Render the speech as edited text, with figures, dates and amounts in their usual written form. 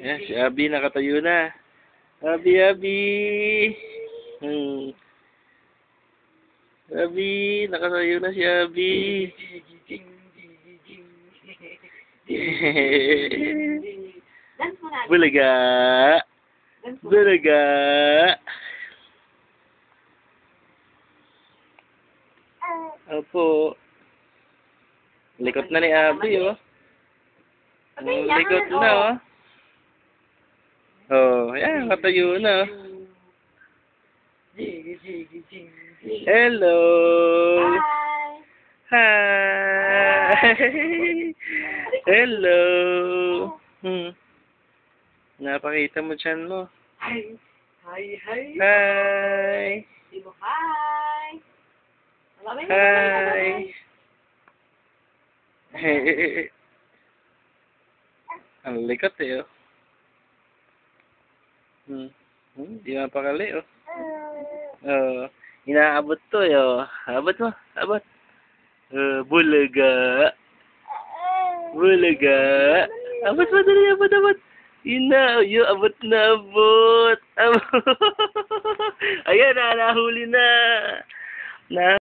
Ayan, si Abby nakatayo na. Abby, Abby. Abby, nakatayo na si Abby. Dance mo na. Bulaga. Dance mo. Bulaga. Opo. Likot na ni Abby, oh. Ang likot na, oh. Oh, ayan, katayo na. Hello. Hi. Hi. Hello. Napakita mo dyan mo. Hi. Hi. Hi. Hi. Di mo hi. Hi. Ang likot eh, oh. Di mapakali, oh. Inaabot to, eh, oh. Abot mo, abot. Bulaga. Bulaga. Abot mo, dali, abot, abot. Yo, abot na, abot. Abot. Ayan na, nahuli na.